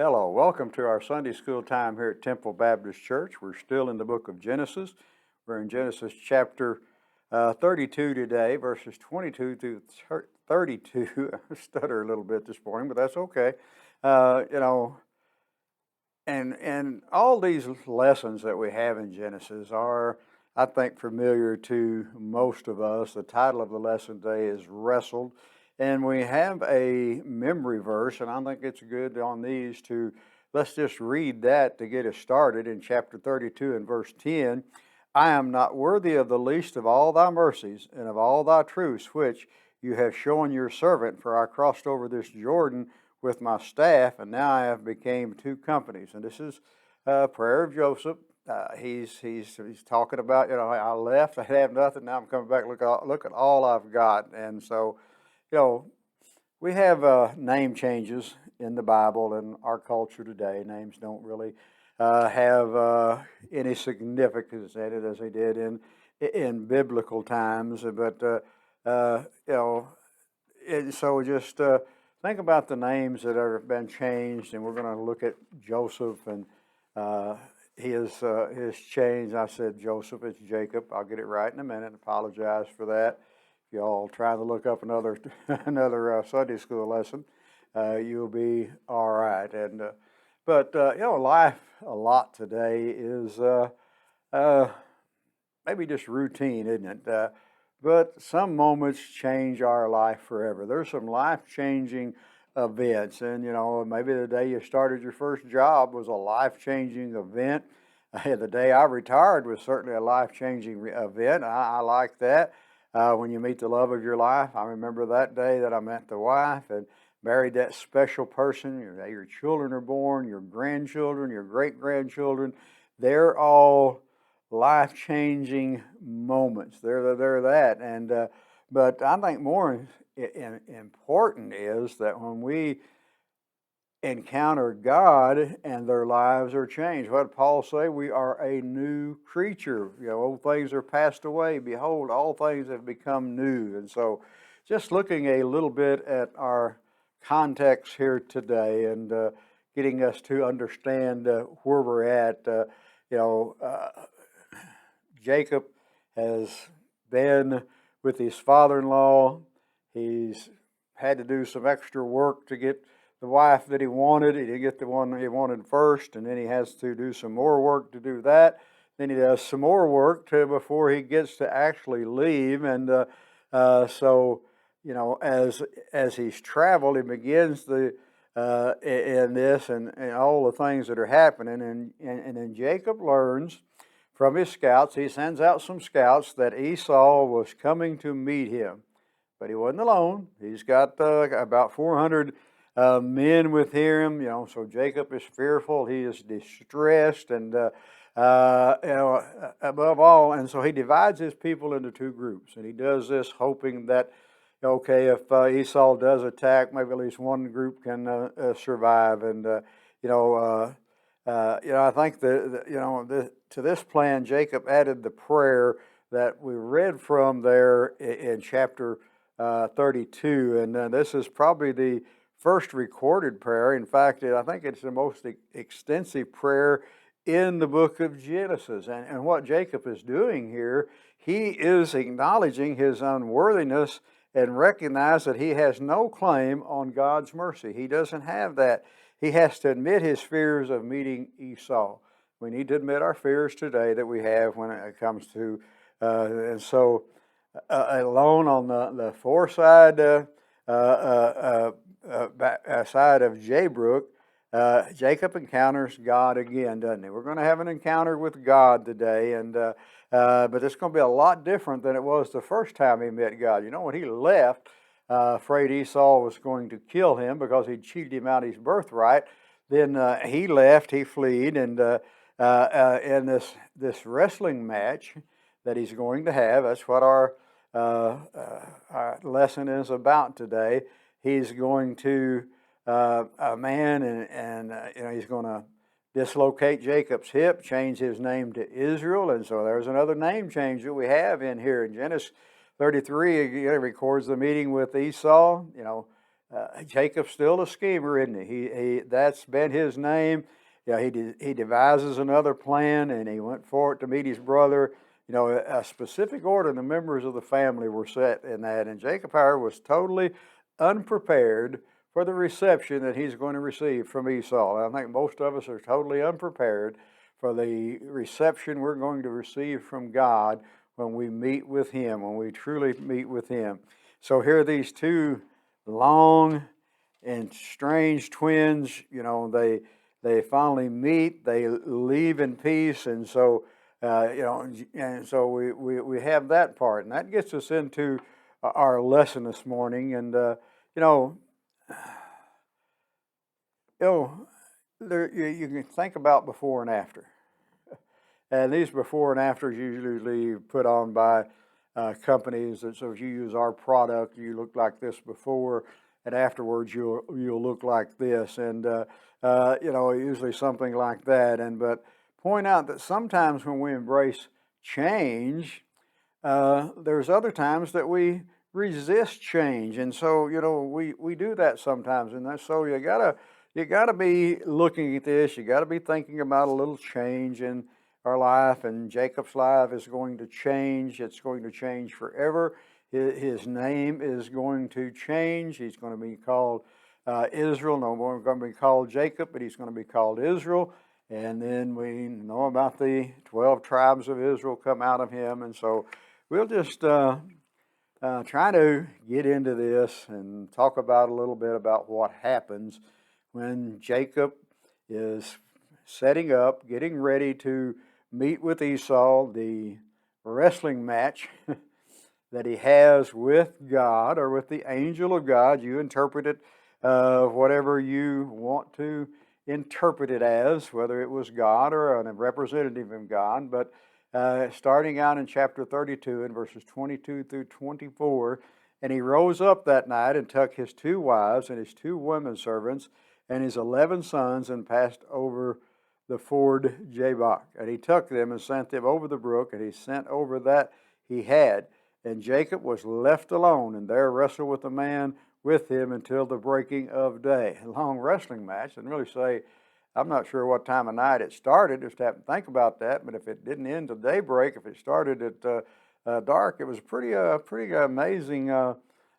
Hello, welcome to our Sunday school time here at Temple Baptist Church. We're still in the book of Genesis. We're in Genesis chapter 32 today, verses 22 through 32. I stutter a little bit this morning, but that's okay. And all these lessons that we have in Genesis are, I think, familiar to most of us. The title of the lesson today is Wrestled. And we have a memory verse, and I think it's good on these let's just read that to get us started in chapter 32 and verse 10. I am not worthy of the least of all thy mercies and of all thy truths, which you have shown your servant, for I crossed over this Jordan with my staff, and now I have became two companies. And this is a prayer of Joseph. He's talking about, I left, I have nothing, now I'm coming back, look at all I've got. And so, we have name changes in the Bible and our culture today. Names don't really have any significance in it as they did in biblical times. But and so just think about the names that have been changed, and we're going to look at Joseph and his change. I said Joseph, it's Jacob. I'll get it right in a minute. Apologize for that. Y'all trying to look up another Sunday school lesson, you'll be all right. And but life a lot today is maybe just routine, isn't it? But some moments change our life forever. There's some life-changing events, and maybe the day you started your first job was a life-changing event. The day I retired was certainly a life-changing event. I like that. When you meet the love of your life, I remember that day that I met the wife and married that special person. Your children are born, your grandchildren, your great-grandchildren. They're all life-changing moments. They're that. And but I think more important is that when we encounter God and their lives are changed. What did Paul say? We are a new creature. Old things are passed away. Behold, all things have become new. And so just looking a little bit at our context here today and getting us to understand where we're at. Jacob has been with his father-in-law. He's had to do some extra work to get the wife that he wanted. He didn't get the one he wanted first, and then he has to do some more work to do that. Then he does some more work before he gets to actually leave. And so, as he's traveled, he begins in this and all the things that are happening. And then Jacob learns from his scouts. He sends out some scouts that Esau was coming to meet him, but he wasn't alone. He's got about 400 men with him, so Jacob is fearful, he is distressed, and above all, and so he divides his people into two groups, and he does this hoping that, if Esau does attack, maybe at least one group can survive. And I think to this plan, Jacob added the prayer that we read from there in chapter 32, and this is probably the first recorded prayer. In fact, I think it's the most extensive prayer in the book of Genesis. And what Jacob is doing here, he is acknowledging his unworthiness and recognize that he has no claim on God's mercy. He doesn't have that. He has to admit his fears of meeting Esau. We need to admit our fears today that we have when it comes to, and so alone on the foreside side of Jabbrook, Jacob encounters God again, doesn't he? We're going to have an encounter with God today, and but it's going to be a lot different than it was the first time he met God. When he left, afraid Esau was going to kill him because he'd cheated him out of his birthright, then he left, he fled, and in this wrestling match that he's going to have, that's what our lesson is about today. He's going to a man, and he's going to dislocate Jacob's hip, change his name to Israel, and so there's another name change that we have in here in Genesis 33. It records the meeting with Esau. Jacob's still a schemer, isn't he? He that's been his name. Yeah, he devises another plan, and he went forward to meet his brother. You know, a specific order, and the members of the family were set in that. And Jacob, however, was totally unprepared for the reception that he's going to receive from Esau. And I think most of us are totally unprepared for the reception we're going to receive from God when we meet with Him, when we truly meet with Him. So here are these two long and strange twins. You know, they finally meet. They leave in peace, and so you know, and so we have that part, and that gets us into our lesson this morning. And you know, you can think about before and after. And these before and afters usually put on by companies. And so if you use our product, you look like this before, and afterwards you'll look like this. And you know, usually something like that. And but point out that sometimes when we embrace change, there's other times that we resist change. And so, you know, we do that sometimes. And that's so you gotta be looking at this. You gotta be thinking about a little change in our life. And Jacob's life is going to change. It's going to change forever. His name is going to change. He's going to be called Israel. No more going to be called Jacob, but he's going to be called Israel. And then we know about the 12 tribes of Israel come out of him. And so we'll just try to get into this and talk about a little bit about what happens when Jacob is setting up, getting ready to meet with Esau, the wrestling match that he has with God or with the angel of God. You interpret it whatever you want to interpret it as, whether it was God or a representative of God. But starting out in chapter 32 and verses 22 through 24, and he rose up that night and took his 2 wives and his 2 women servants and his 11 sons and passed over the ford Jabbok. And he took them and sent them over the brook, and he sent over that he had. And Jacob was left alone, and there wrestled with a man with him until the breaking of day. A long wrestling match. Didn't really say, I'm not sure what time of night it started. Just have to think about that. But if it didn't end till daybreak, if it started at dark, it was a pretty amazing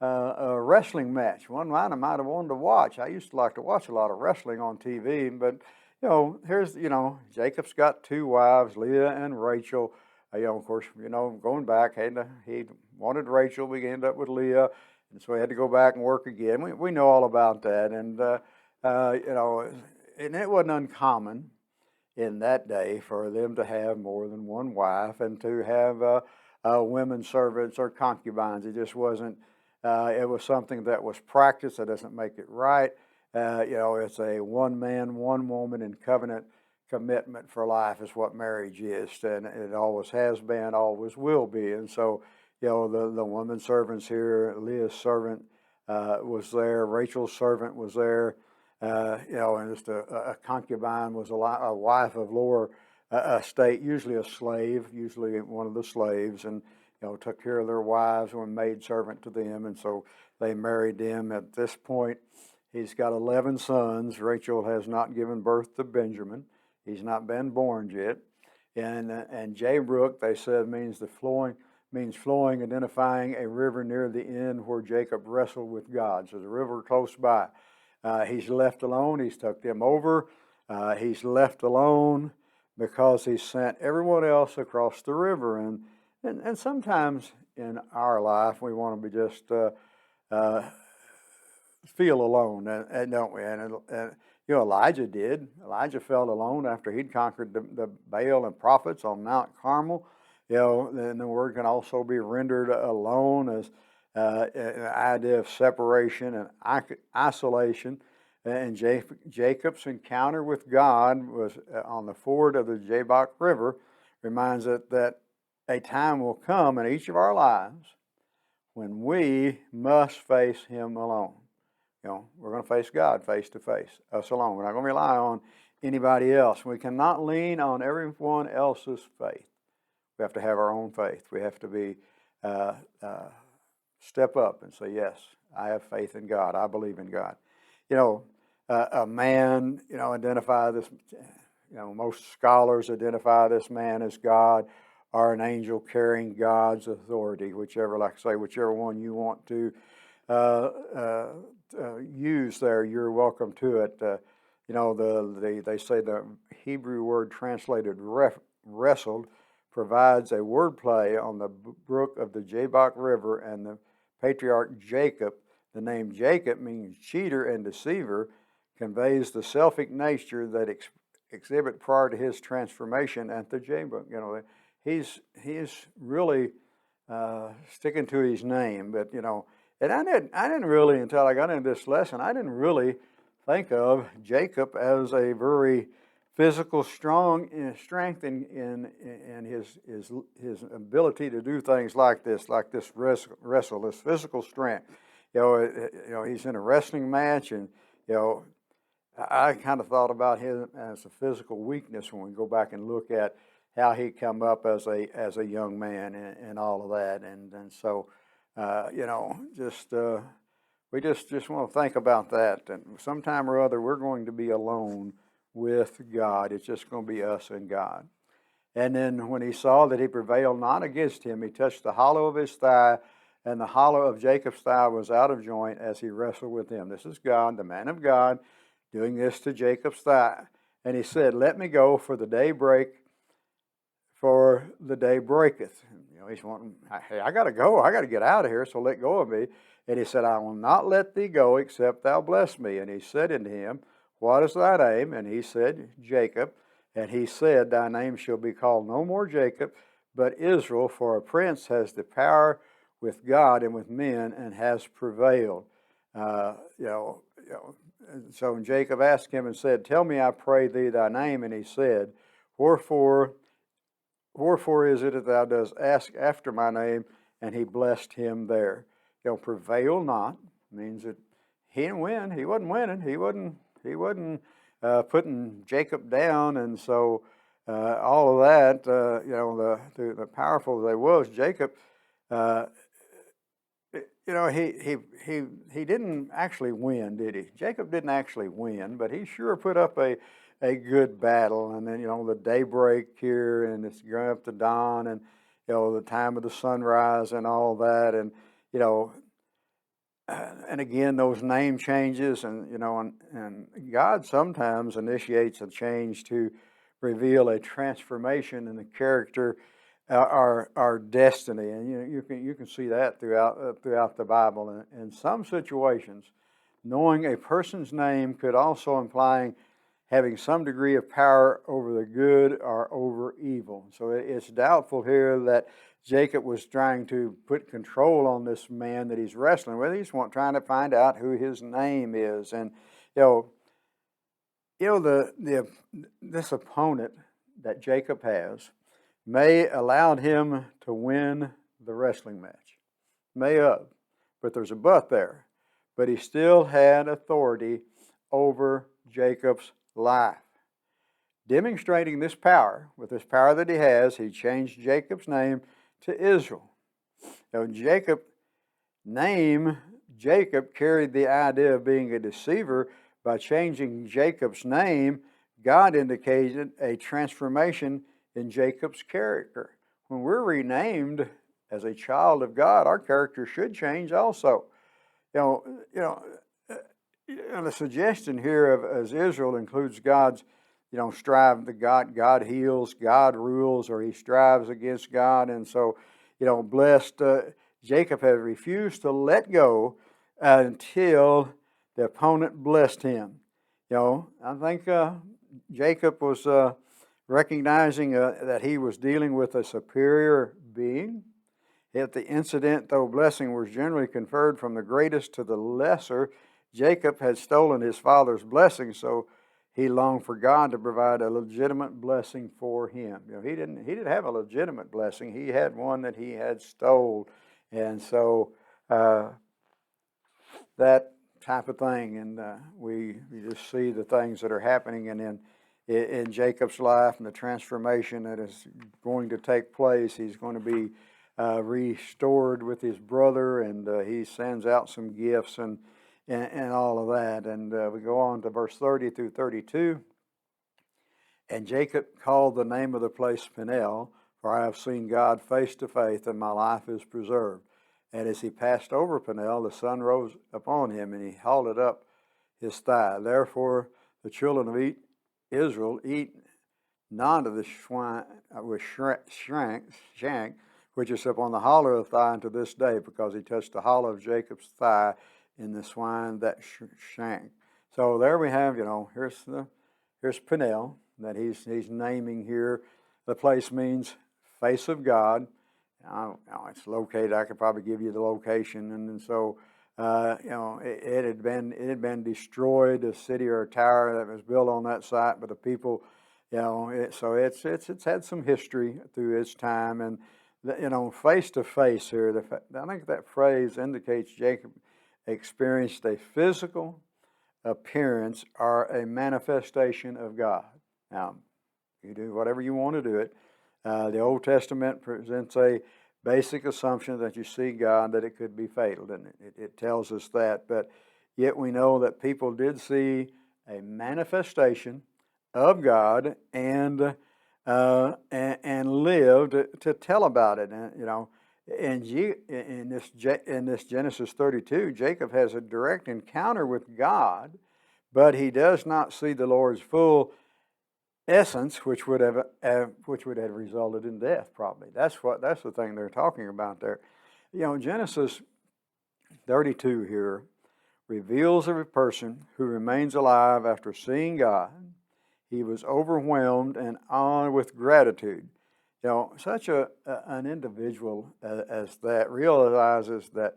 wrestling match. One might have wanted to watch. I used to like to watch a lot of wrestling on TV, but you know, here's, you know, Jacob's got 2 wives, Leah and Rachel. You know, of course, you know, going back, he wanted Rachel, we ended up with Leah, and so he had to go back and work again. We know all about that, and you know, and it wasn't uncommon in that day for them to have more than 1 wife and to have women servants or concubines. It just wasn't. It was something that was practiced. That doesn't make it right. You know, it's a 1 man, 1 woman in covenant commitment for life is what marriage is, and it always has been, always will be. And so, you know, the woman servants here, Leah's servant was there, Rachel's servant was there, you know, and just a concubine was a wife of lower estate, usually a slave, usually one of the slaves, and you know, took care of their wives, were maid servant to them, and so they married them. At this point, he's got 11 sons. Rachel has not given birth to Benjamin. He's not been born yet. And Jabbok, they said, means flowing, identifying a river near the end where Jacob wrestled with God. So there's a river close by. He's left alone. He's took them over. He's left alone because he sent everyone else across the river. And sometimes in our life we want to be just feel alone, and don't we? And you know, Elijah did. Elijah felt alone after he'd conquered the Baal and prophets on Mount Carmel. You know, and the word can also be rendered alone as an idea of separation and isolation. And Jacob's encounter with God was on the ford of the Jabbok River. Reminds us that a time will come in each of our lives when we must face Him alone. You know, we're going to face God face to face, us alone. We're not going to rely on anybody else. We cannot lean on everyone else's faith. We have to have our own faith. We have to be step up and say, yes, I have faith in God. I believe in God. You know, a man, identify this, most scholars identify this man as God or an angel carrying God's authority, whichever, like I say, whichever one you want to use there, you're welcome to it. They say the Hebrew word translated wrestled provides a wordplay on the brook of the Jabbok River, and the patriarch Jacob. The name Jacob means cheater and deceiver, conveys the selfic nature that exhibit prior to his transformation at the Jabbok. He's really sticking to his name, but and I didn't really, until I got into this lesson, I didn't really think of Jacob as a very physical strength in his ability to do things like this wrestle, this physical strength. He's in a wrestling match, and I kind of thought about him as a physical weakness when we go back and look at how he come up as a young man and all of that, and so we just want to think about that. And sometime or other, we're going to be alone with God. It's just going to be us and God. And then when he saw that he prevailed not against him, he touched the hollow of his thigh, and the hollow of Jacob's thigh was out of joint as he wrestled with him. This is God, the man of God, doing this to Jacob's thigh. And he said, "Let me go, for the day breaketh. He's wanting, hey, I got to go. I got to get out of here, so let go of me. And he said, "I will not let thee go, except thou bless me." And he said unto him, "What is thy name?" And he said, "Jacob." And he said, "Thy name shall be called no more Jacob, but Israel, for a prince has the power with God and with men, and has prevailed." So Jacob asked him and said, "Tell me, I pray thee, thy name." And he said, Wherefore is it that thou dost ask after my name?" And he blessed him there. Prevail not means that he didn't win. He wasn't winning. He wasn't putting Jacob down, and so all of that. The powerful as they was, Jacob. He didn't actually win, did he? Jacob didn't actually win, but he sure put up a good battle. And then the daybreak here, and it's going up to dawn, and the time of the sunrise and all that, and and again those name changes, and and God sometimes initiates a change to reveal a transformation in the character, our destiny, and you can see that throughout the Bible. In some situations, knowing a person's name could also imply having some degree of power over the good or over evil. So it's doubtful here that Jacob was trying to put control on this man that he's wrestling with. He's trying to find out who his name is, and this opponent that Jacob has may allowed him to win the wrestling match. May have, but there's a but there. But he still had authority over Jacob's life. Demonstrating this power, with this power that he has, he changed Jacob's name to Israel. Jacob's name carried the idea of being a deceiver. By changing Jacob's name, God indicated a transformation in Jacob's character. When we're renamed as a child of God, our character should change also. The suggestion here of as Israel includes God's, strive. God heals, God rules, or he strives against God, and so, blessed. Jacob had refused to let go until the opponent blessed him. I think Jacob was recognizing that he was dealing with a superior being. Yet the incident, though blessing was generally conferred from the greatest to the lesser, Jacob had stolen his father's blessing, so he longed for God to provide a legitimate blessing for him. He didn't have a legitimate blessing. He had one that he had stole, and so that type of thing. And we just see the things that are happening, and in Jacob's life and the transformation that is going to take place. He's going to be restored with his brother, and he sends out some gifts and all of that. And we go on to verse 30 through 32. And Jacob called the name of the place Peniel, for I have seen God face to face, and my life is preserved. And as he passed over Peniel, the sun rose upon him, and he halted up his thigh. Therefore the children of Israel eat none of the swine with shank, which is upon the hollow of the thigh unto this day, because he touched the hollow of Jacob's thigh in the swine that shank. So there we have, here's Peniel that he's naming here. The place means face of God. It's located. I could probably give you the location, and so it had been destroyed. The city or a tower that was built on that site, but the people, so it's had some history through its time, and face to face here. I think that phrase indicates Jacob experienced a physical appearance or a manifestation of God. Now, you do whatever you want to do it. The Old Testament presents a basic assumption that you see God, that it could be fatal, and it tells us that. But yet we know that people did see a manifestation of God and lived to tell about it. And in this Genesis 32, Jacob has a direct encounter with God, but he does not see the Lord's full essence, which would have resulted in death. Probably that's the thing they're talking about there. Genesis 32 here reveals of a person who remains alive after seeing God. He was overwhelmed and honored with gratitude. Such an individual as that realizes that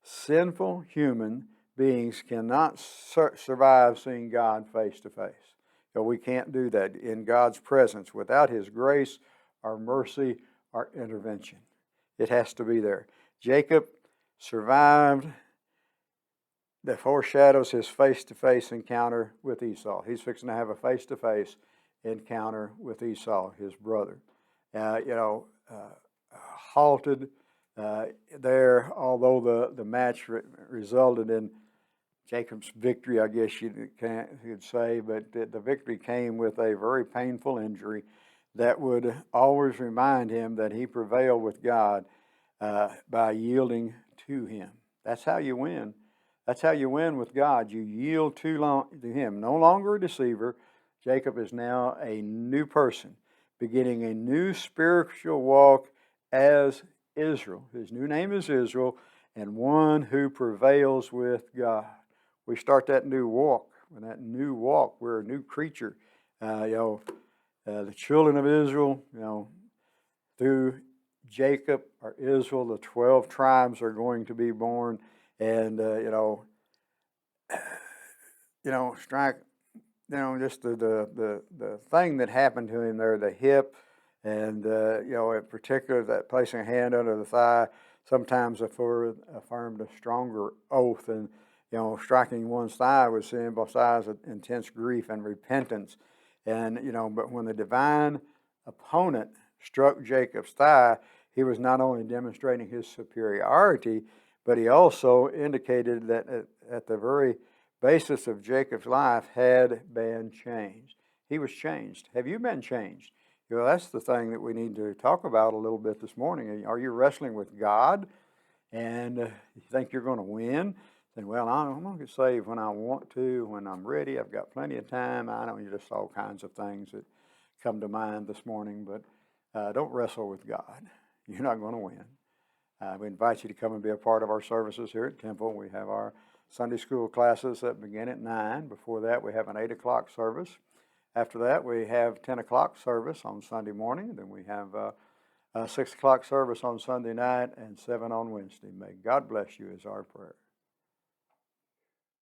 sinful human beings cannot survive seeing God face to face. We can't do that in God's presence without His grace, our mercy, our intervention. It has to be there. Jacob survived that foreshadows his face-to-face encounter with Esau. He's fixing to have a face-to-face encounter with Esau, his brother. Halted there, although the match resulted in Jacob's victory, I guess you could say, but the victory came with a very painful injury that would always remind him that he prevailed with God by yielding to Him. That's how you win. That's how you win with God. You yield to Him. No longer a deceiver. Jacob is now a new person, beginning a new spiritual walk as Israel. His new name is Israel, and one who prevails with God. We start that new walk. With that new walk, we're a new creature. The children of Israel, through Jacob or Israel, the 12 tribes are going to be born, and just the thing that happened to him there, the hip, and in particular that placing a hand under the thigh, sometimes affirmed a stronger oath, and striking one's thigh would symbolize intense grief and repentance. And, but when the divine opponent struck Jacob's thigh, he was not only demonstrating his superiority, but he also indicated that at the very basis of Jacob's life had been changed. He was changed. Have you been changed? That's the thing that we need to talk about a little bit this morning. Are you wrestling with God and you think you're going to win? Then, I'm going to get saved when I want to, when I'm ready. I've got plenty of time. I know just all kinds of things that come to mind this morning, but don't wrestle with God. You're not going to win. We invite you to come and be a part of our services here at Temple. We have our Sunday school classes that begin at 9. Before that, we have an 8 o'clock service. After that, we have 10 o'clock service on Sunday morning. Then we have a 6 o'clock service on Sunday night and 7 on Wednesday. May God bless you is our prayer.